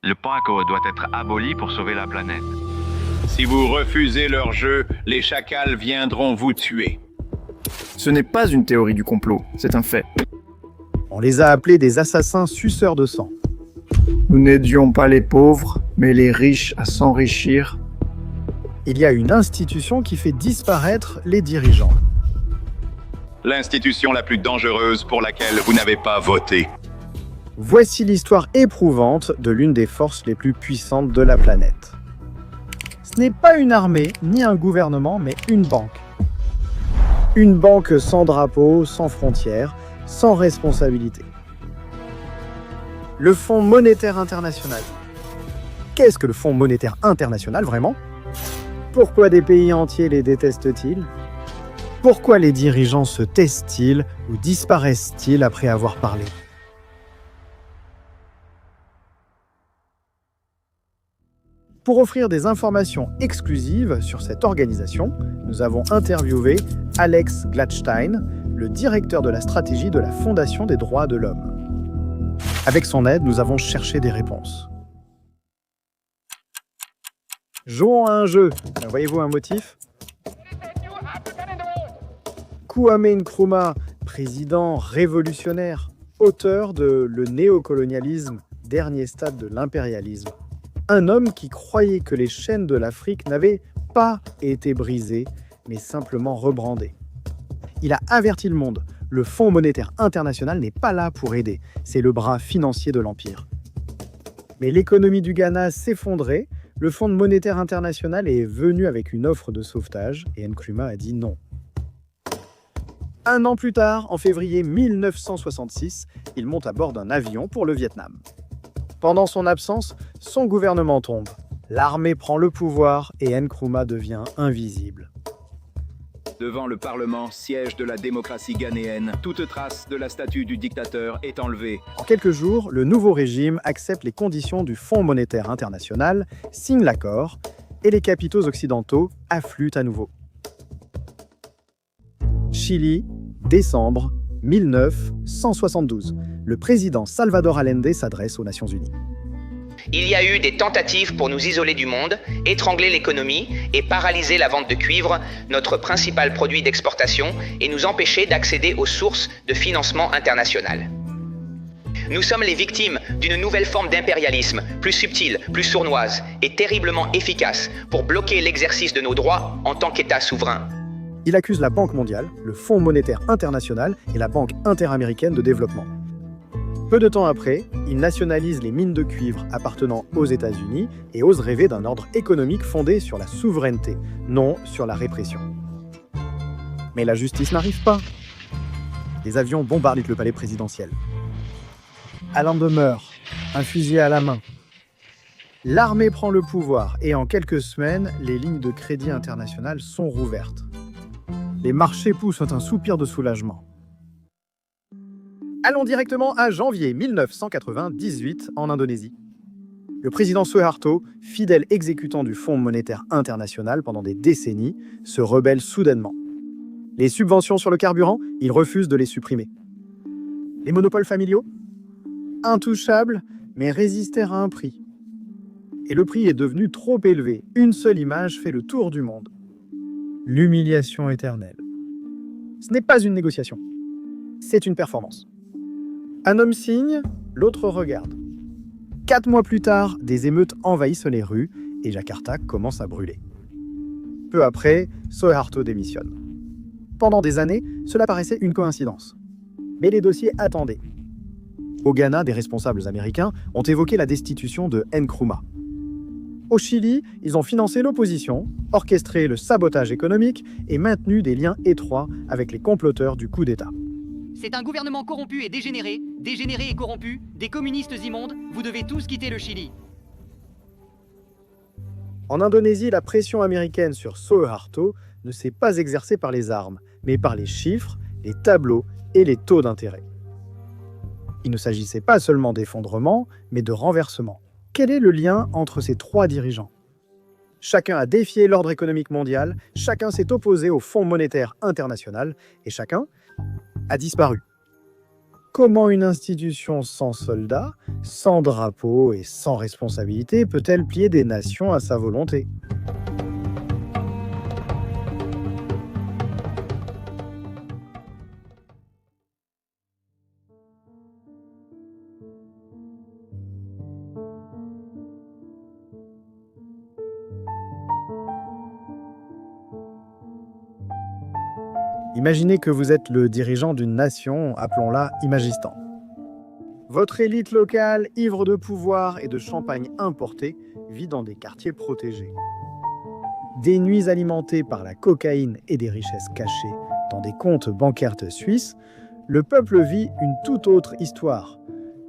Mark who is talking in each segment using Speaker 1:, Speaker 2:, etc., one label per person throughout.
Speaker 1: Le PACO doit être aboli pour sauver la planète.
Speaker 2: Si vous refusez leur jeu, les chacals viendront vous tuer.
Speaker 3: Ce n'est pas une théorie du complot, c'est un fait.
Speaker 4: On les a appelés des assassins suceurs de sang.
Speaker 3: Nous n'aidions pas les pauvres, mais les riches à s'enrichir.
Speaker 4: Il y a une institution qui fait disparaître les dirigeants.
Speaker 2: L'institution la plus dangereuse pour laquelle vous n'avez pas voté.
Speaker 4: Voici l'histoire éprouvante de l'une des forces les plus puissantes de la planète. Ce n'est pas une armée, ni un gouvernement, mais une banque. Une banque sans drapeau, sans frontières, sans responsabilité. Le Fonds monétaire international. Qu'est-ce que le Fonds monétaire international, vraiment? Pourquoi des pays entiers les détestent-ils? Pourquoi les dirigeants se taisent-ils ou disparaissent-ils après avoir parlé? Pour offrir des informations exclusives sur cette organisation, nous avons interviewé Alex Gladstein, le directeur de la stratégie de la Fondation des droits de l'homme. Avec son aide, nous avons cherché des réponses. Jouons à un jeu. Voyez-vous un motif? Kwame Nkrumah, président révolutionnaire, auteur de Le néocolonialisme, dernier stade de l'impérialisme. Un homme qui croyait que les chaînes de l'Afrique n'avaient pas été brisées, mais simplement rebrandées. Il a averti le monde. Le Fonds monétaire international n'est pas là pour aider. C'est le bras financier de l'Empire. Mais l'économie du Ghana s'effondrait. Le Fonds monétaire international est venu avec une offre de sauvetage et Nkrumah a dit non. Un an plus tard, en février 1966, il monte à bord d'un avion pour le Vietnam. Pendant son absence, son gouvernement tombe. L'armée prend le pouvoir et Nkrumah devient invisible.
Speaker 2: Devant le Parlement, siège de la démocratie ghanéenne, toute trace de la statue du dictateur est enlevée.
Speaker 4: En quelques jours, le nouveau régime accepte les conditions du Fonds monétaire international, signe l'accord, et les capitaux occidentaux affluent à nouveau. Chili, décembre 1972. Le président Salvador Allende s'adresse aux Nations Unies.
Speaker 5: Il y a eu des tentatives pour nous isoler du monde, étrangler l'économie et paralyser la vente de cuivre, notre principal produit d'exportation, et nous empêcher d'accéder aux sources de financement international. Nous sommes les victimes d'une nouvelle forme d'impérialisme, plus subtile, plus sournoise et terriblement efficace pour bloquer l'exercice de nos droits en tant qu'État souverain.
Speaker 4: Il accuse la Banque mondiale, le Fonds monétaire international et la Banque interaméricaine de développement. Peu de temps après, il nationalise les mines de cuivre appartenant aux États-Unis et ose rêver d'un ordre économique fondé sur la souveraineté, non sur la répression. Mais la justice n'arrive pas. Les avions bombardent le palais présidentiel. Allende meurt, un fusil à la main. L'armée prend le pouvoir et en quelques semaines, les lignes de crédit international sont rouvertes. Les marchés poussent un soupir de soulagement. Allons directement à janvier 1998 en Indonésie. Le président Suharto, fidèle exécutant du Fonds monétaire international pendant des décennies, se rebelle soudainement. Les subventions sur le carburant, il refuse de les supprimer. Les monopoles familiaux? Intouchables, mais résistèrent à un prix. Et le prix est devenu trop élevé. Une seule image fait le tour du monde. L'humiliation éternelle. Ce n'est pas une négociation. C'est une performance. Un homme signe, l'autre regarde. 4 mois plus tard, des émeutes envahissent les rues et Jakarta commence à brûler. Peu après, Suharto démissionne. Pendant des années, cela paraissait une coïncidence. Mais les dossiers attendaient. Au Ghana, des responsables américains ont évoqué la destitution de Nkrumah. Au Chili, ils ont financé l'opposition, orchestré le sabotage économique et maintenu des liens étroits avec les comploteurs du coup d'État.
Speaker 6: C'est un gouvernement corrompu et dégénéré et corrompu, des communistes immondes, vous devez tous quitter le Chili.
Speaker 4: En Indonésie, la pression américaine sur Suharto ne s'est pas exercée par les armes, mais par les chiffres, les tableaux et les taux d'intérêt. Il ne s'agissait pas seulement d'effondrement, mais de renversement. Quel est le lien entre ces 3 dirigeants? Chacun a défié l'ordre économique mondial, chacun s'est opposé au Fonds monétaire international, et chacun a disparu. Comment une institution sans soldats, sans drapeau et sans responsabilité peut-elle plier des nations à sa volonté ? Imaginez que vous êtes le dirigeant d'une nation, appelons-la Imagistan. Votre élite locale, ivre de pouvoir et de champagne importé, vit dans des quartiers protégés. Des nuits alimentées par la cocaïne et des richesses cachées dans des comptes bancaires suisses, le peuple vit une toute autre histoire.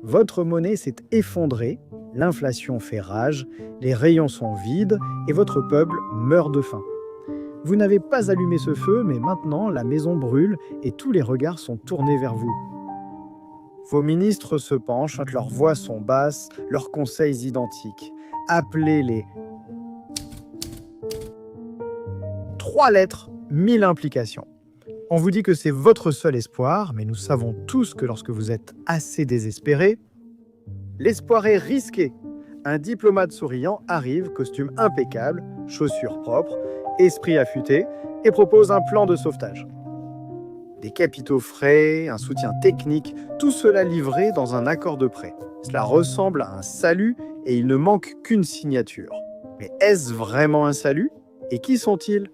Speaker 4: Votre monnaie s'est effondrée, l'inflation fait rage, les rayons sont vides et votre peuple meurt de faim. Vous n'avez pas allumé ce feu, mais maintenant la maison brûle et tous les regards sont tournés vers vous. Vos ministres se penchent, leurs voix sont basses, leurs conseils identiques. Appelez-les. 3 lettres, 1000 implications. On vous dit que c'est votre seul espoir, mais nous savons tous que lorsque vous êtes assez désespéré, l'espoir est risqué. Un diplomate souriant arrive, costume impeccable, chaussures propres, esprit affûté, et propose un plan de sauvetage. Des capitaux frais, un soutien technique, tout cela livré dans un accord de prêt. Cela ressemble à un salut et il ne manque qu'une signature. Mais est-ce vraiment un salut ? Et qui sont-ils ?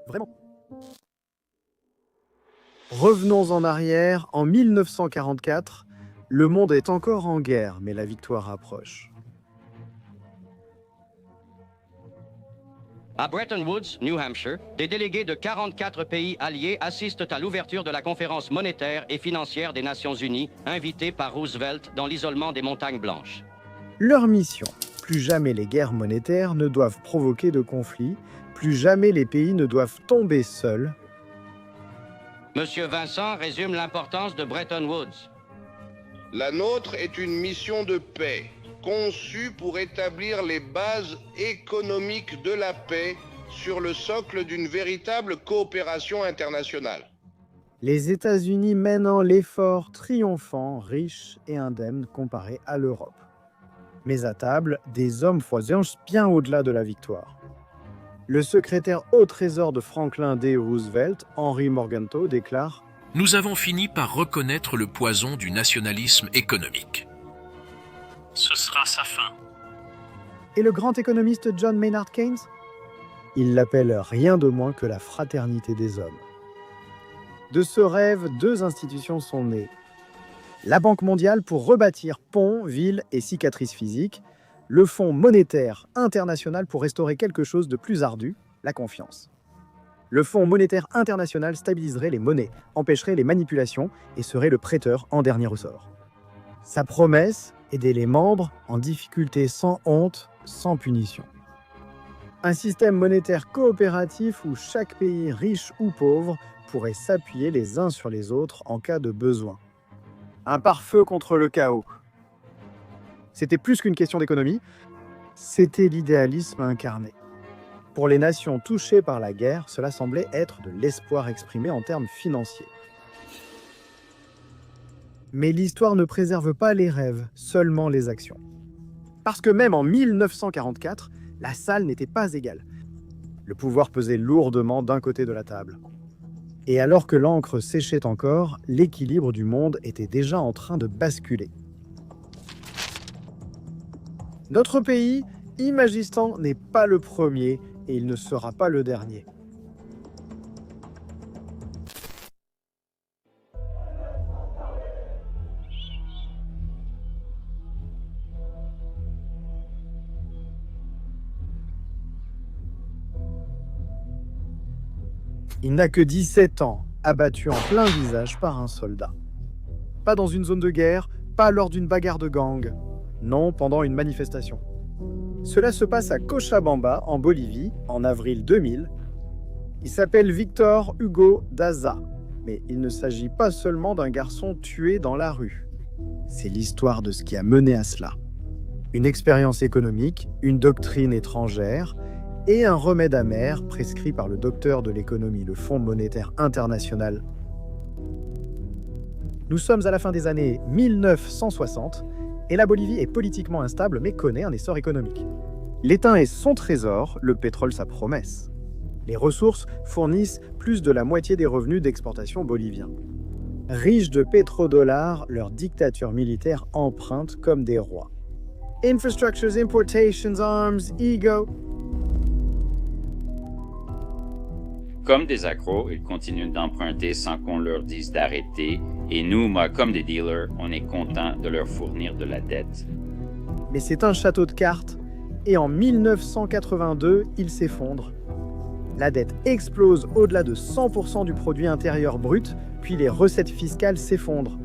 Speaker 4: Vraiment ? Revenons en arrière, en 1944, le monde est encore en guerre, mais la victoire approche.
Speaker 7: À Bretton Woods, New Hampshire, des délégués de 44 pays alliés assistent à l'ouverture de la conférence monétaire et financière des Nations Unies, invitée par Roosevelt dans l'isolement des Montagnes Blanches.
Speaker 4: Leur mission, plus jamais les guerres monétaires ne doivent provoquer de conflits, plus jamais les pays ne doivent tomber seuls.
Speaker 7: Monsieur Vincent résume l'importance de Bretton Woods.
Speaker 8: La nôtre est une mission de paix, conçue pour établir les bases économiques de la paix sur le socle d'une véritable coopération internationale.
Speaker 4: Les États-Unis mènent l'effort triomphant, riche et indemne comparé à l'Europe. Mais à table, des hommes voyagent bien au-delà de la victoire. Le secrétaire au Trésor de Franklin D. Roosevelt, Henry Morgenthau, déclare «
Speaker 9: Nous avons fini par reconnaître le poison du nationalisme économique. Ce sera sa fin. »
Speaker 4: Et le grand économiste John Maynard Keynes ? Il l'appelle rien de moins que la fraternité des hommes. De ce rêve, 2 institutions sont nées. La Banque mondiale pour rebâtir ponts, villes et cicatrices physiques, le Fonds monétaire international pour restaurer quelque chose de plus ardu, la confiance. Le Fonds monétaire international stabiliserait les monnaies, empêcherait les manipulations et serait le prêteur en dernier ressort. Sa promesse, aider les membres en difficulté sans honte, sans punition. Un système monétaire coopératif où chaque pays, riche ou pauvre, pourrait s'appuyer les uns sur les autres en cas de besoin. Un pare-feu contre le chaos. C'était plus qu'une question d'économie, c'était l'idéalisme incarné. Pour les nations touchées par la guerre, cela semblait être de l'espoir exprimé en termes financiers. Mais l'histoire ne préserve pas les rêves, seulement les actions. Parce que même en 1944, la salle n'était pas égale. Le pouvoir pesait lourdement d'un côté de la table. Et alors que l'encre séchait encore, l'équilibre du monde était déjà en train de basculer. Notre pays, Imagistan, n'est pas le premier et il ne sera pas le dernier. Il n'a que 17 ans, abattu en plein visage par un soldat. Pas dans une zone de guerre, pas lors d'une bagarre de gang. Non, pendant une manifestation. Cela se passe à Cochabamba, en Bolivie, en avril 2000. Il s'appelle Victor Hugo Daza, mais il ne s'agit pas seulement d'un garçon tué dans la rue. C'est l'histoire de ce qui a mené à cela. Une expérience économique, une doctrine étrangère et un remède amer prescrit par le docteur de l'économie, le Fonds monétaire international. Nous sommes à la fin des années 1960 et la Bolivie est politiquement instable mais connaît un essor économique. L'étain est son trésor, le pétrole sa promesse. Les ressources fournissent plus de la moitié des revenus d'exportation boliviens. Riches de pétrodollars, leur dictature militaire emprunte comme des rois. Infrastructures, importations, arms, ego.
Speaker 10: Comme des accros, ils continuent d'emprunter sans qu'on leur dise d'arrêter, et nous, moi, comme des dealers, on est content de leur fournir de la dette.
Speaker 4: Mais c'est un château de cartes, et en 1982, il s'effondre. La dette explose au-delà de 100% du produit intérieur brut, puis les recettes fiscales s'effondrent.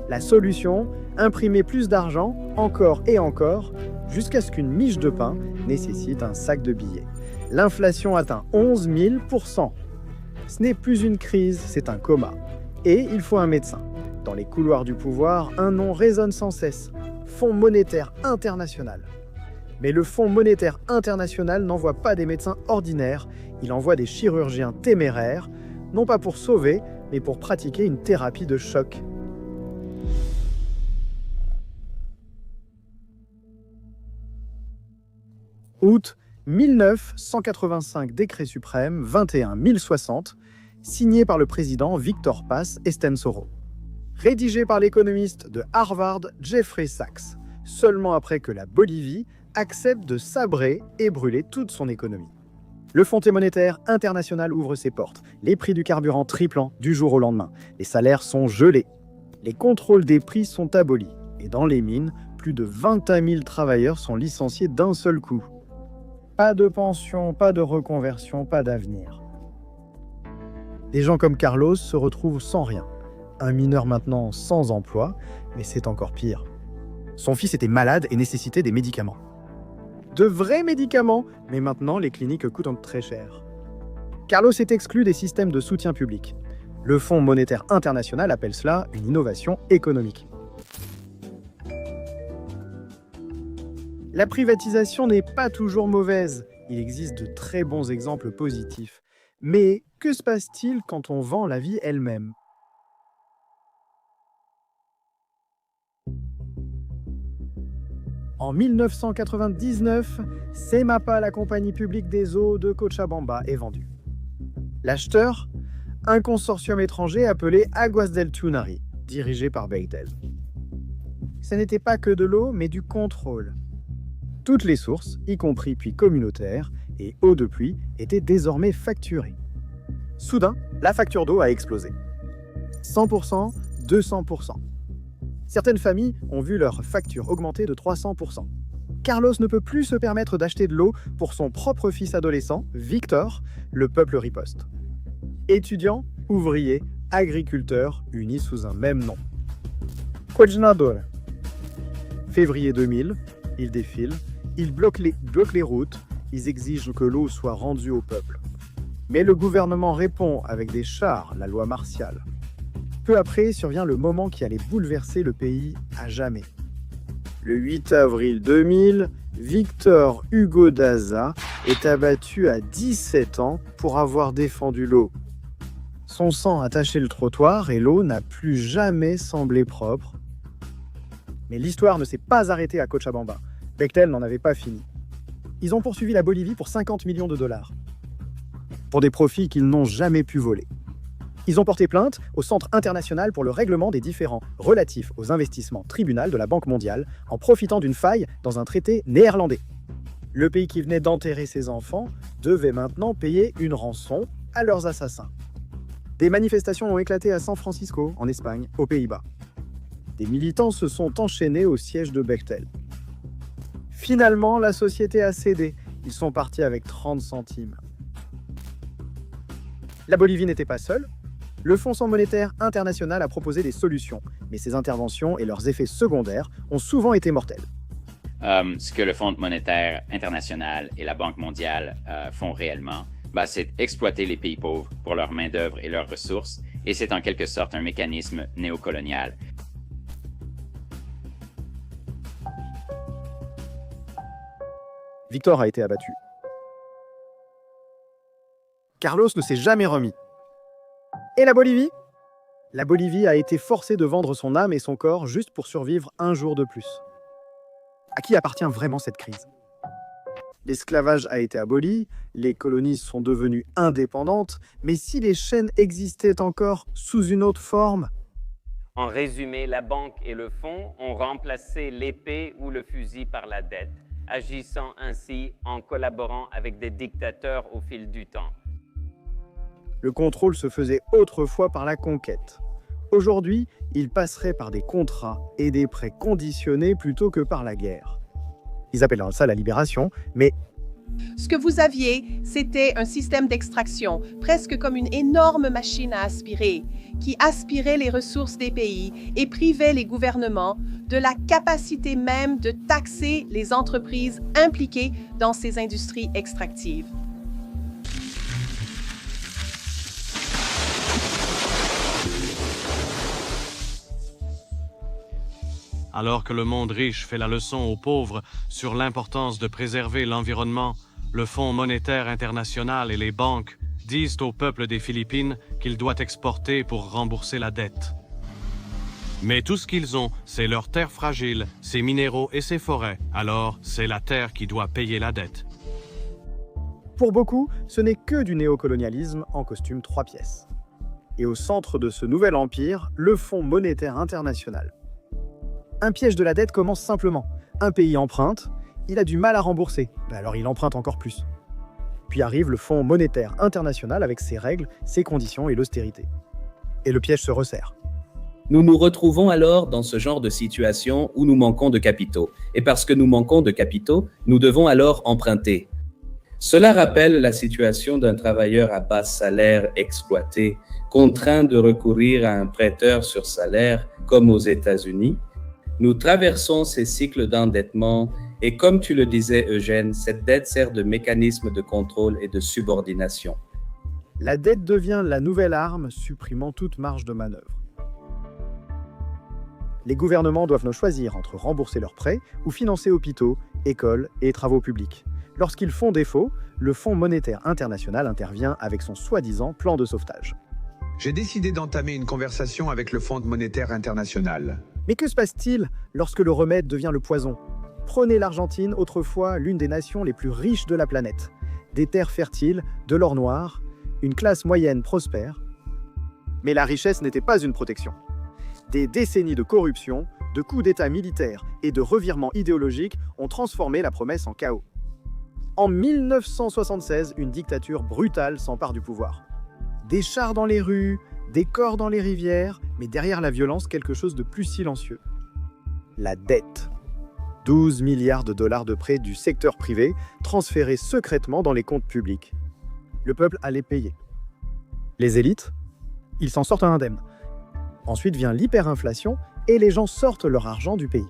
Speaker 4: La solution, imprimer plus d'argent, encore et encore, jusqu'à ce qu'une miche de pain nécessite un sac de billets. L'inflation atteint 11 000%. Ce n'est plus une crise, c'est un coma. Et il faut un médecin. Dans les couloirs du pouvoir, un nom résonne sans cesse. Fonds monétaire international. Mais le Fonds monétaire international n'envoie pas des médecins ordinaires, il envoie des chirurgiens téméraires, non pas pour sauver, mais pour pratiquer une thérapie de choc. Août 1985, décret suprême 21 060, signé par le président Victor Paz Estenssoro. Rédigé par l'économiste de Harvard Jeffrey Sachs, seulement après que la Bolivie accepte de sabrer et brûler toute son économie. Le Fonds monétaire international ouvre ses portes, les prix du carburant triplant du jour au lendemain, les salaires sont gelés, les contrôles des prix sont abolis, et dans les mines, plus de 21 000 travailleurs sont licenciés d'un seul coup. Pas de pension, pas de reconversion, pas d'avenir. Des gens comme Carlos se retrouvent sans rien. Un mineur maintenant sans emploi, mais c'est encore pire. Son fils était malade et nécessitait des médicaments. De vrais médicaments, mais maintenant les cliniques coûtent très cher. Carlos est exclu des systèmes de soutien public. Le Fonds monétaire international appelle cela une innovation économique. La privatisation n'est pas toujours mauvaise. Il existe de très bons exemples positifs. Mais que se passe-t-il quand on vend la vie elle-même ? En 1999, Semapa, la compagnie publique des eaux de Cochabamba, est vendue. L'acheteur, un consortium étranger appelé Aguas del Tunari, dirigé par Bechtel. Ce n'était pas que de l'eau, mais du contrôle. Toutes les sources, y compris puits communautaires et eau de pluie, étaient désormais facturées. Soudain, la facture d'eau a explosé. 100%, 200%. Certaines familles ont vu leur facture augmenter de 300%. Carlos ne peut plus se permettre d'acheter de l'eau pour son propre fils adolescent, Victor, le peuple riposte. Étudiants, ouvriers, agriculteurs, unis sous un même nom. Coordinador. Février 2000, ils défilent, ils bloquent les routes, ils exigent que l'eau soit rendue au peuple. Mais le gouvernement répond avec des chars, la loi martiale. Peu après survient le moment qui allait bouleverser le pays à jamais. Le 8 avril 2000, Victor Hugo Daza est abattu à 17 ans pour avoir défendu l'eau. Son sang a taché le trottoir et l'eau n'a plus jamais semblé propre. Mais l'histoire ne s'est pas arrêtée à Cochabamba. Bechtel n'en avait pas fini. Ils ont poursuivi la Bolivie pour 50 millions de dollars. Pour des profits qu'ils n'ont jamais pu voler. Ils ont porté plainte au Centre international pour le règlement des différends relatifs aux investissements tribunal de la Banque mondiale en profitant d'une faille dans un traité néerlandais. Le pays qui venait d'enterrer ses enfants devait maintenant payer une rançon à leurs assassins. Des manifestations ont éclaté à San Francisco, en Espagne, aux Pays-Bas. Des militants se sont enchaînés au siège de Bechtel. Finalement, la société a cédé. Ils sont partis avec 30 centimes. La Bolivie n'était pas seule. Le Fonds monétaire international a proposé des solutions, mais ces interventions et leurs effets secondaires ont souvent été mortels.
Speaker 10: Ce que le Fonds monétaire international et la Banque mondiale font réellement, c'est exploiter les pays pauvres pour leur main-d'œuvre et leurs ressources, et c'est en quelque sorte un mécanisme néocolonial.
Speaker 4: Victor a été abattu. Carlos ne s'est jamais remis. Et la Bolivie ? La Bolivie a été forcée de vendre son âme et son corps juste pour survivre un jour de plus. À qui appartient vraiment cette crise? L'esclavage a été aboli, les colonies sont devenues indépendantes, mais si les chaînes existaient encore sous une autre forme?
Speaker 11: En résumé, la banque et le fonds ont remplacé l'épée ou le fusil par la dette, agissant ainsi en collaborant avec des dictateurs au fil du temps.
Speaker 4: Le contrôle se faisait autrefois par la conquête. Aujourd'hui, il passerait par des contrats et des prêts conditionnés plutôt que par la guerre. Ils appellent ça la libération, mais
Speaker 12: ce que vous aviez, c'était un système d'extraction, presque comme une énorme machine à aspirer, qui aspirait les ressources des pays et privait les gouvernements de la capacité même de taxer les entreprises impliquées dans ces industries extractives.
Speaker 13: Alors que le monde riche fait la leçon aux pauvres sur l'importance de préserver l'environnement, le Fonds monétaire international et les banques disent au peuple des Philippines qu'il doit exporter pour rembourser la dette. Mais tout ce qu'ils ont, c'est leurs terres fragiles, ses minéraux et ses forêts. Alors, c'est la terre qui doit payer la dette.
Speaker 4: Pour beaucoup, ce n'est que du néocolonialisme en costume 3 pièces. Et au centre de ce nouvel empire, le Fonds monétaire international. Un piège de la dette commence simplement. Un pays emprunte, il a du mal à rembourser, alors il emprunte encore plus. Puis arrive le Fonds monétaire international avec ses règles, ses conditions et l'austérité. Et le piège se resserre.
Speaker 14: Nous nous retrouvons alors dans ce genre de situation où nous manquons de capitaux. Et parce que nous manquons de capitaux, nous devons alors emprunter. Cela rappelle la situation d'un travailleur à bas salaire exploité, contraint de recourir à un prêteur sur salaire, comme aux États-Unis. Nous traversons ces cycles d'endettement et comme tu le disais, Eugène, cette dette sert de mécanisme de contrôle et de subordination.
Speaker 4: La dette devient la nouvelle arme supprimant toute marge de manœuvre. Les gouvernements doivent choisir entre rembourser leurs prêts ou financer hôpitaux, écoles et travaux publics. Lorsqu'ils font défaut, le Fonds monétaire international intervient avec son soi-disant plan de sauvetage.
Speaker 15: J'ai décidé d'entamer une conversation avec le Fonds monétaire international.
Speaker 4: Mais que se passe-t-il lorsque le remède devient le poison? Prenez l'Argentine, autrefois l'une des nations les plus riches de la planète. Des terres fertiles, de l'or noir, une classe moyenne prospère. Mais la richesse n'était pas une protection. Des décennies de corruption, de coups d'État militaires et de revirements idéologiques ont transformé la promesse en chaos. En 1976, une dictature brutale s'empare du pouvoir. Des chars dans les rues, des corps dans les rivières, mais derrière la violence, quelque chose de plus silencieux. La dette. 12 milliards de dollars de prêts du secteur privé transférés secrètement dans les comptes publics. Le peuple allait payer. Les élites, ils s'en sortent indemnes. Ensuite vient l'hyperinflation et les gens sortent leur argent du pays.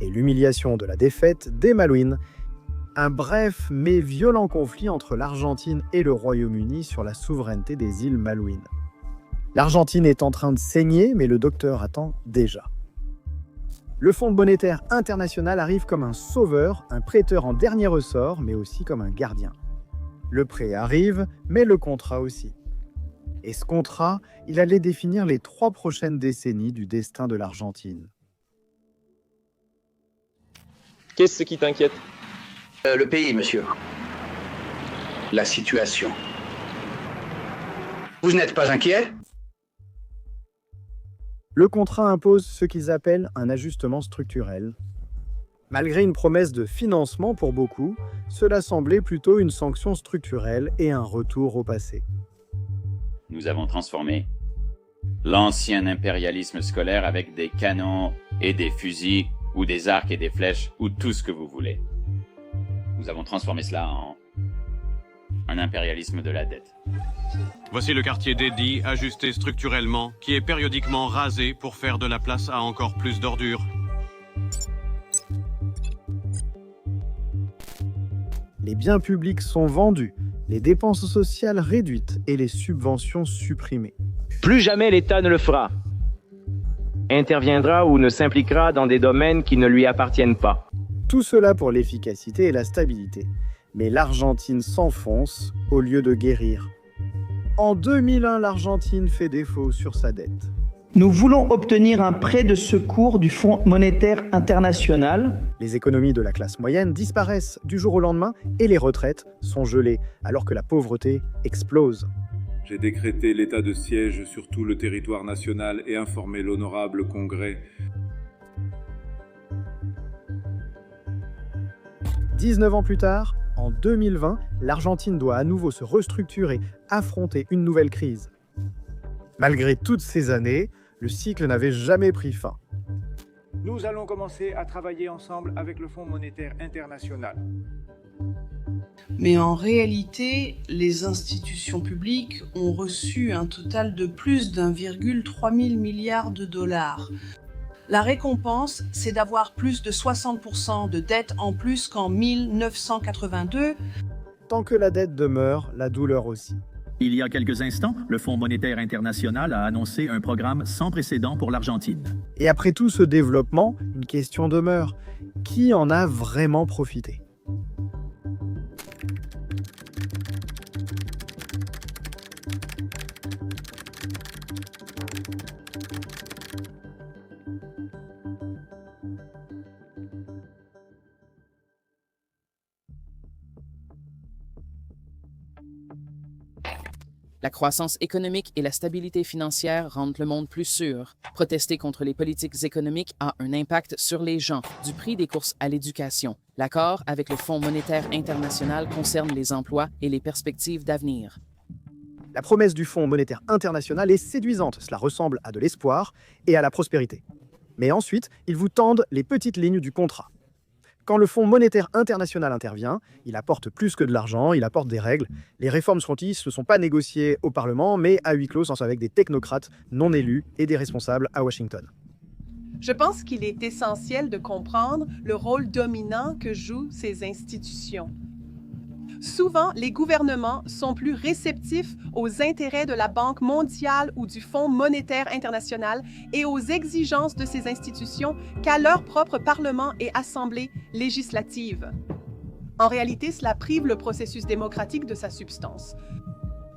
Speaker 4: Et l'humiliation de la défaite des Malouines. Un bref mais violent conflit entre l'Argentine et le Royaume-Uni sur la souveraineté des îles Malouines. L'Argentine est en train de saigner, mais le docteur attend déjà. Le Fonds monétaire international arrive comme un sauveur, un prêteur en dernier ressort, mais aussi comme un gardien. Le prêt arrive, mais le contrat aussi. Et ce contrat, il allait définir les 3 prochaines décennies du destin de l'Argentine.
Speaker 16: Qu'est-ce qui t'inquiète ?
Speaker 17: Le pays, monsieur. La situation. Vous n'êtes pas inquiet ?
Speaker 4: Le contrat impose ce qu'ils appellent un ajustement structurel. Malgré une promesse de financement pour beaucoup, cela semblait plutôt une sanction structurelle et un retour au passé.
Speaker 10: Nous avons transformé l'ancien impérialisme scolaire avec des canons et des fusils, ou des arcs et des flèches, ou tout ce que vous voulez. Nous avons transformé cela en un impérialisme de la dette.
Speaker 13: Voici le quartier d'Eddy, ajusté structurellement, qui est périodiquement rasé pour faire de la place à encore plus d'ordures.
Speaker 4: Les biens publics sont vendus, les dépenses sociales réduites et les subventions supprimées.
Speaker 16: Plus jamais l'État ne le fera. Interviendra ou ne s'impliquera dans des domaines qui ne lui appartiennent pas.
Speaker 4: Tout cela pour l'efficacité et la stabilité. Mais l'Argentine s'enfonce au lieu de guérir. En 2001, l'Argentine fait défaut sur sa dette.
Speaker 18: Nous voulons obtenir un prêt de secours du Fonds monétaire international.
Speaker 4: Les économies de la classe moyenne disparaissent du jour au lendemain et les retraites sont gelées, alors que la pauvreté explose.
Speaker 19: J'ai décrété l'état de siège sur tout le territoire national et informé l'honorable Congrès.
Speaker 4: 19 ans plus tard, en 2020, l'Argentine doit à nouveau se restructurer, affronter une nouvelle crise. Malgré toutes ces années, le cycle n'avait jamais pris fin.
Speaker 20: Nous allons commencer à travailler ensemble avec le Fonds monétaire international.
Speaker 21: Mais en réalité, les institutions publiques ont reçu un total de plus d'1,3 milliard de dollars. La récompense, c'est d'avoir plus de 60% de dette en plus qu'en 1982.
Speaker 4: Tant que la dette demeure, la douleur aussi.
Speaker 22: Il y a quelques instants, le Fonds monétaire international a annoncé un programme sans précédent pour l'Argentine.
Speaker 4: Et après tout ce développement, une question demeure. Qui en a vraiment profité ?
Speaker 23: La croissance économique et la stabilité financière rendent le monde plus sûr. Protester contre les politiques économiques a un impact sur les gens, du prix des courses à l'éducation. L'accord avec le Fonds monétaire international concerne les emplois et les perspectives d'avenir.
Speaker 4: La promesse du Fonds monétaire international est séduisante. Cela ressemble à de l'espoir et à la prospérité. Mais ensuite, ils vous tendent les petites lignes du contrat. Quand le Fonds monétaire international intervient, il apporte plus que de l'argent, il apporte des règles. Les réformes frontières ne sont pas négociées au Parlement, mais à huis clos, avec des technocrates non élus et des responsables à Washington.
Speaker 12: Je pense qu'il est essentiel de comprendre le rôle dominant que jouent ces institutions. Souvent, les gouvernements sont plus réceptifs aux intérêts de la Banque mondiale ou du Fonds monétaire international et aux exigences de ces institutions qu'à leur propre Parlement et Assemblée législative. En réalité, cela prive le processus démocratique de sa substance.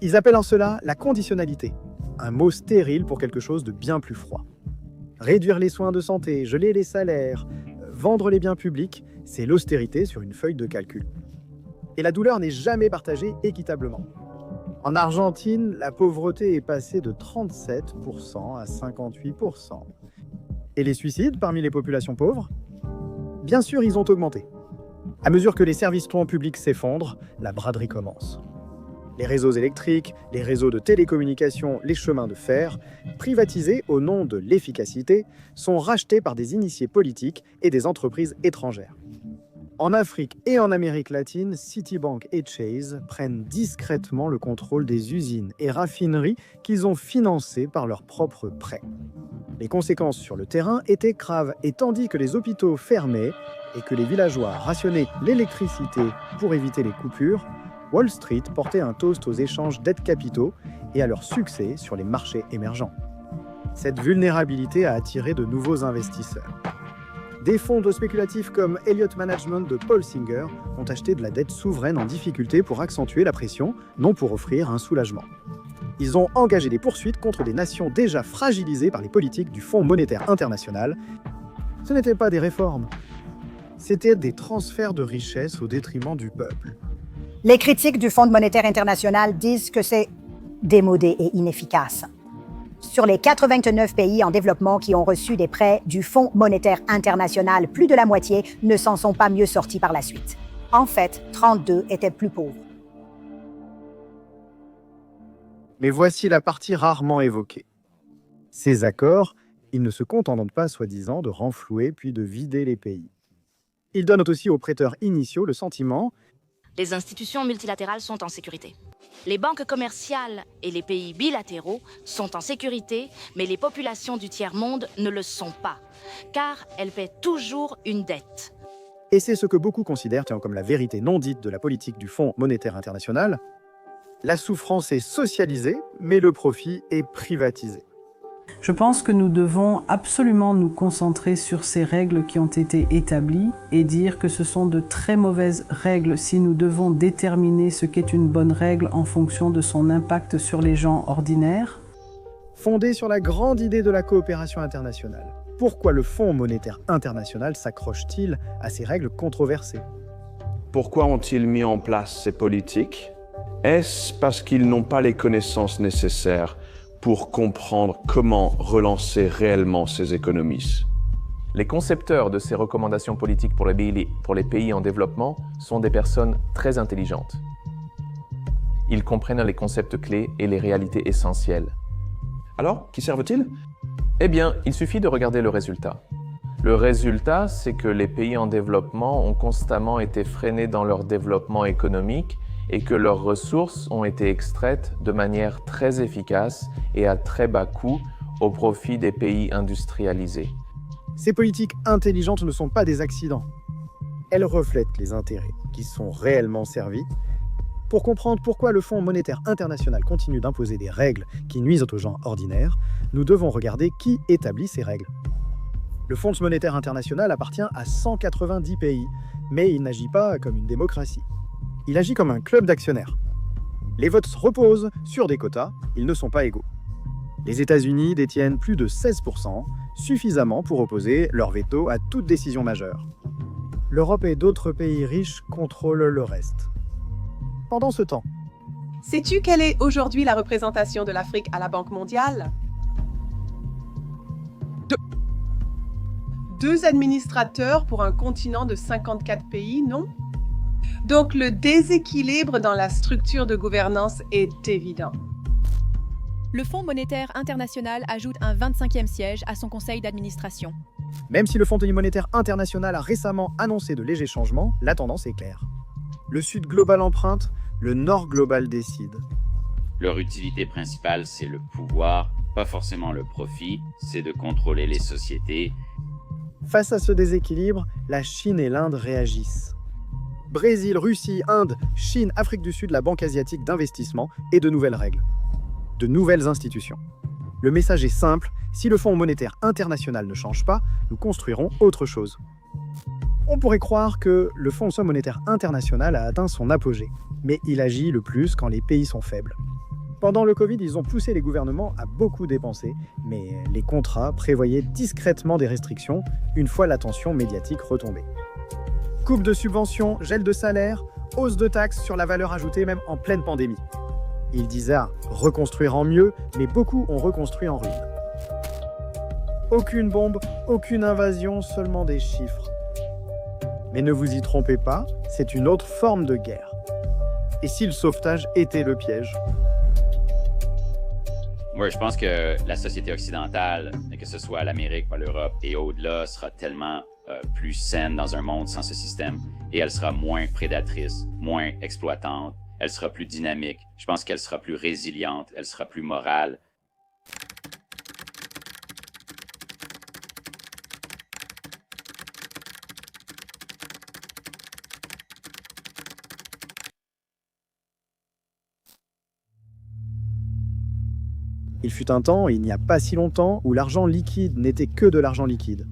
Speaker 4: Ils appellent en cela la conditionnalité, un mot stérile pour quelque chose de bien plus froid. Réduire les soins de santé, geler les salaires, vendre les biens publics, c'est l'austérité sur une feuille de calcul. Et la douleur n'est jamais partagée équitablement. En Argentine, la pauvreté est passée de 37% à 58%. Et les suicides parmi les populations pauvres ? Bien sûr, ils ont augmenté. À mesure que les services publics s'effondrent, la braderie commence. Les réseaux électriques, les réseaux de télécommunications, les chemins de fer, privatisés au nom de l'efficacité, sont rachetés par des initiés politiques et des entreprises étrangères. En Afrique et en Amérique latine, Citibank et Chase prennent discrètement le contrôle des usines et raffineries qu'ils ont financées par leurs propres prêts. Les conséquences sur le terrain étaient graves, et tandis que les hôpitaux fermaient et que les villageois rationnaient l'électricité pour éviter les coupures, Wall Street portait un toast aux échanges d'aides capitaux et à leur succès sur les marchés émergents. Cette vulnérabilité a attiré de nouveaux investisseurs. Des fonds spéculatifs comme Elliott Management de Paul Singer ont acheté de la dette souveraine en difficulté pour accentuer la pression, non pour offrir un soulagement. Ils ont engagé des poursuites contre des nations déjà fragilisées par les politiques du Fonds monétaire international. Ce n'étaient pas des réformes, c'était des transferts de richesses au détriment du peuple.
Speaker 24: Les critiques du Fonds monétaire international disent que c'est démodé et inefficace. Sur les 89 pays en développement qui ont reçu des prêts du Fonds monétaire international, plus de la moitié ne s'en sont pas mieux sortis par la suite. En fait, 32 étaient plus pauvres.
Speaker 4: Mais voici la partie rarement évoquée. Ces accords, ils ne se contentent pas, soi-disant, de renflouer puis de vider les pays. Ils donnent aussi aux prêteurs initiaux le sentiment
Speaker 25: « Les institutions multilatérales sont en sécurité. Les banques commerciales et les pays bilatéraux sont en sécurité, mais les populations du tiers-monde ne le sont pas, car elles paient toujours une dette. »
Speaker 4: Et c'est ce que beaucoup considèrent comme la vérité non dite de la politique du Fonds monétaire international. La souffrance est socialisée, mais le profit est privatisé.
Speaker 26: Je pense que nous devons absolument nous concentrer sur ces règles qui ont été établies et dire que ce sont de très mauvaises règles si nous devons déterminer ce qu'est une bonne règle en fonction de son impact sur les gens ordinaires.
Speaker 4: Fondé sur la grande idée de la coopération internationale, pourquoi le Fonds monétaire international s'accroche-t-il à ces règles controversées?
Speaker 1: Pourquoi ont-ils mis en place ces politiques? Est-ce parce qu'ils n'ont pas les connaissances nécessaires pour comprendre comment relancer réellement ces économies?
Speaker 2: Les concepteurs de ces recommandations politiques pour les pays en développement sont des personnes très intelligentes. Ils comprennent les concepts clés et les réalités essentielles.
Speaker 1: Alors, qui servent-ils?
Speaker 2: Eh bien, il suffit de regarder le résultat. Le résultat, c'est que les pays en développement ont constamment été freinés dans leur développement économique et que leurs ressources ont été extraites de manière très efficace et à très bas coût au profit des pays industrialisés.
Speaker 4: Ces politiques intelligentes ne sont pas des accidents. Elles reflètent les intérêts qui sont réellement servis. Pour comprendre pourquoi le Fonds monétaire international continue d'imposer des règles qui nuisent aux gens ordinaires, nous devons regarder qui établit ces règles. Le Fonds monétaire international appartient à 190 pays, mais il n'agit pas comme une démocratie. Il agit comme un club d'actionnaires. Les votes reposent sur des quotas, ils ne sont pas égaux. Les États-Unis détiennent plus de 16%, suffisamment pour opposer leur veto à toute décision majeure. L'Europe et d'autres pays riches contrôlent le reste. Pendant ce temps,
Speaker 12: sais-tu quelle est aujourd'hui la représentation de l'Afrique à la Banque mondiale? Deux administrateurs pour un continent de 54 pays, non? Donc le déséquilibre dans la structure de gouvernance est évident.
Speaker 3: Le Fonds monétaire international ajoute un 25e siège à son conseil d'administration.
Speaker 4: Même si le Fonds monétaire international a récemment annoncé de légers changements, la tendance est claire. Le Sud global emprunte, le Nord global décide.
Speaker 10: Leur utilité principale, c'est le pouvoir, pas forcément le profit, c'est de contrôler les sociétés.
Speaker 4: Face à ce déséquilibre, la Chine et l'Inde réagissent. Brésil, Russie, Inde, Chine, Afrique du Sud, la Banque asiatique d'investissement et de nouvelles règles. De nouvelles institutions. Le message est simple, si le Fonds monétaire international ne change pas, nous construirons autre chose. On pourrait croire que le Fonds monétaire international a atteint son apogée, mais il agit le plus quand les pays sont faibles. Pendant le Covid, ils ont poussé les gouvernements à beaucoup dépenser, mais les contrats prévoyaient discrètement des restrictions une fois la tension médiatique retombée. Coupe de subventions, gel de salaire, hausse de taxes sur la valeur ajoutée même en pleine pandémie. Ils disaient reconstruire en mieux, mais beaucoup ont reconstruit en ruine. Aucune bombe, aucune invasion, seulement des chiffres. Mais ne vous y trompez pas, c'est une autre forme de guerre. Et si le sauvetage était le piège?
Speaker 10: Oui, je pense que la société occidentale, que ce soit l'Amérique, l'Europe et au-delà, sera tellement plus saine dans un monde sans ce système et elle sera moins prédatrice, moins exploitante, elle sera plus dynamique, je pense qu'elle sera plus résiliente, elle sera plus morale.
Speaker 4: Il fut un temps, il n'y a pas si longtemps, où l'argent liquide n'était que de l'argent liquide.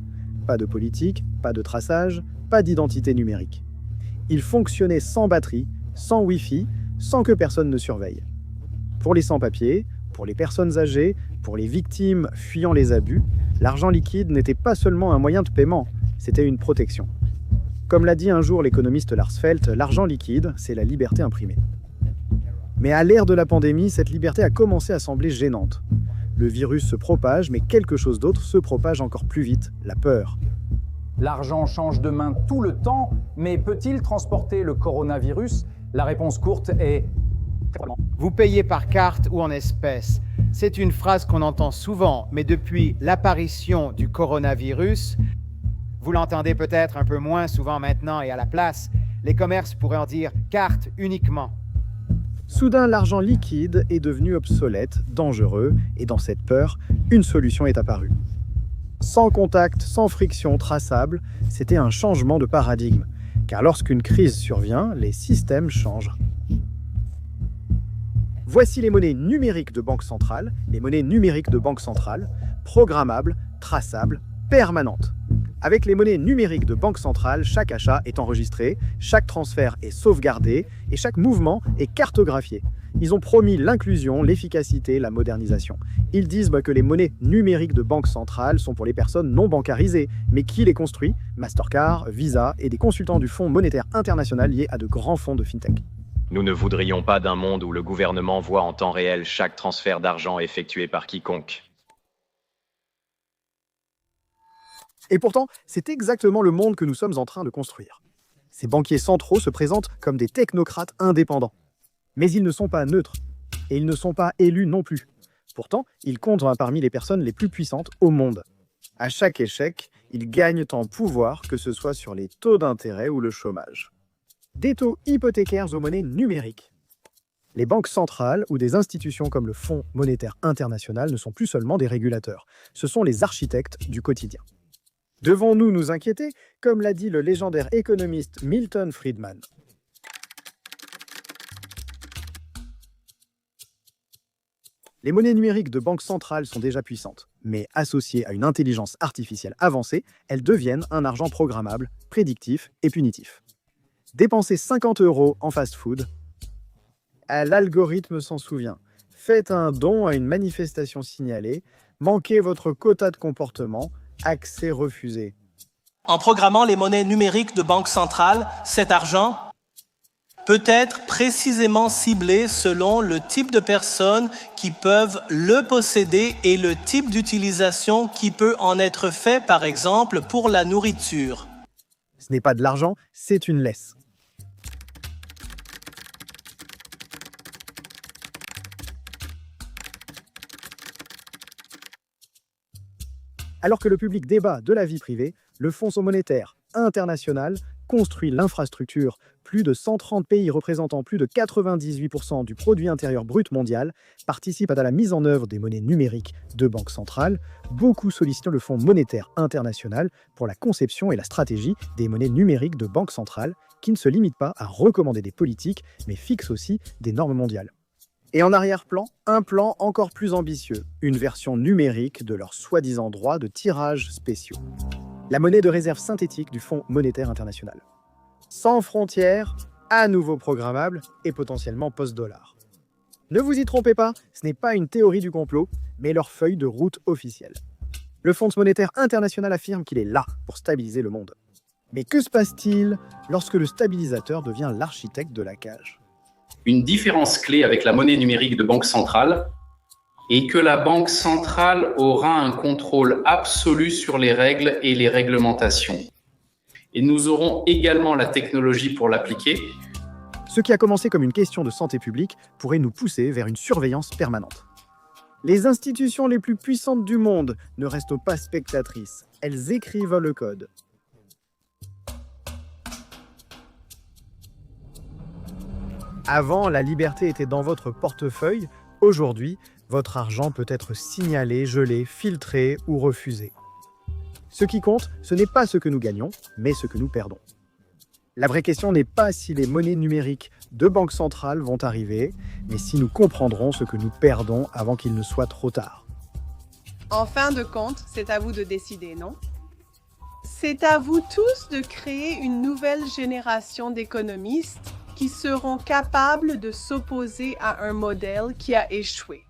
Speaker 4: Pas de politique, pas de traçage, pas d'identité numérique. Il fonctionnait sans batterie, sans Wi-Fi, sans que personne ne surveille. Pour les sans-papiers, pour les personnes âgées, pour les victimes fuyant les abus, l'argent liquide n'était pas seulement un moyen de paiement, c'était une protection. Comme l'a dit un jour l'économiste Lars Felt, l'argent liquide, c'est la liberté imprimée. Mais à l'ère de la pandémie, cette liberté a commencé à sembler gênante. Le virus se propage, mais quelque chose d'autre se propage encore plus vite, la peur.
Speaker 5: L'argent change de main tout le temps, mais peut-il transporter le coronavirus? La réponse courte est...
Speaker 6: Vous payez par carte ou en espèces. C'est une phrase qu'on entend souvent, mais depuis l'apparition du coronavirus, vous l'entendez peut-être un peu moins souvent maintenant et à la place, les commerces pourraient en dire carte uniquement.
Speaker 4: Soudain, l'argent liquide est devenu obsolète, dangereux, et dans cette peur, une solution est apparue. Sans contact, sans friction traçable, c'était un changement de paradigme, car lorsqu'une crise survient, les systèmes changent. Voici les monnaies numériques de banque centrale, les monnaies numériques de banque centrale, programmables, traçables, permanentes. Avec les monnaies numériques de banque centrale, chaque achat est enregistré, chaque transfert est sauvegardé et chaque mouvement est cartographié. Ils ont promis l'inclusion, l'efficacité, la modernisation. Ils disent que les monnaies numériques de banque centrale sont pour les personnes non bancarisées. Mais qui les construit? Mastercard, Visa et des consultants du Fonds monétaire international liés à de grands fonds de fintech.
Speaker 7: Nous ne voudrions pas d'un monde où le gouvernement voit en temps réel chaque transfert d'argent effectué par quiconque.
Speaker 4: Et pourtant, c'est exactement le monde que nous sommes en train de construire. Ces banquiers centraux se présentent comme des technocrates indépendants. Mais ils ne sont pas neutres, et ils ne sont pas élus non plus. Pourtant, ils comptent parmi les personnes les plus puissantes au monde. À chaque échec, ils gagnent en pouvoir, que ce soit sur les taux d'intérêt ou le chômage. Des taux hypothécaires aux monnaies numériques. Les banques centrales ou des institutions comme le Fonds monétaire international ne sont plus seulement des régulateurs, ce sont les architectes du quotidien. Devons-nous nous inquiéter, comme l'a dit le légendaire économiste Milton Friedman? Les monnaies numériques de banque centrale sont déjà puissantes, mais associées à une intelligence artificielle avancée, elles deviennent un argent programmable, prédictif et punitif. Dépensez 50 € en fast-food, l'algorithme s'en souvient. Faites un don à une manifestation signalée, manquez votre quota de comportement, accès refusé.
Speaker 8: En programmant les monnaies numériques de banque centrale, cet argent peut être précisément ciblé selon le type de personnes qui peuvent le posséder et le type d'utilisation qui peut en être fait, par exemple, pour la nourriture.
Speaker 4: Ce n'est pas de l'argent, c'est une laisse. Alors que le public débat de la vie privée, le Fonds monétaire international construit l'infrastructure. Plus de 130 pays représentant plus de 98% du produit intérieur brut mondial participent à la mise en œuvre des monnaies numériques de banque centrale. Beaucoup sollicitent le Fonds monétaire international pour la conception et la stratégie des monnaies numériques de banque centrale qui ne se limitent pas à recommander des politiques, mais fixent aussi des normes mondiales. Et en arrière-plan, un plan encore plus ambitieux, une version numérique de leurs soi-disant droits de tirage spéciaux. La monnaie de réserve synthétique du Fonds monétaire international. Sans frontières, à nouveau programmable et potentiellement post-dollar. Ne vous y trompez pas, ce n'est pas une théorie du complot, mais leur feuille de route officielle. Le Fonds monétaire international affirme qu'il est là pour stabiliser le monde. Mais que se passe-t-il lorsque le stabilisateur devient l'architecte de la cage?
Speaker 9: Une différence clé avec la monnaie numérique de banque centrale est que la banque centrale aura un contrôle absolu sur les règles et les réglementations. Et nous aurons également la technologie pour l'appliquer.
Speaker 4: Ce qui a commencé comme une question de santé publique pourrait nous pousser vers une surveillance permanente. Les institutions les plus puissantes du monde ne restent pas spectatrices, elles écrivent le code. Avant, la liberté était dans votre portefeuille. Aujourd'hui, votre argent peut être signalé, gelé, filtré ou refusé. Ce qui compte, ce n'est pas ce que nous gagnons, mais ce que nous perdons. La vraie question n'est pas si les monnaies numériques de banque centrale vont arriver, mais si nous comprendrons ce que nous perdons avant qu'il ne soit trop tard.
Speaker 12: En fin de compte, c'est à vous de décider, non? C'est à vous tous de créer une nouvelle génération d'économistes qui seront capables de s'opposer à un modèle qui a échoué.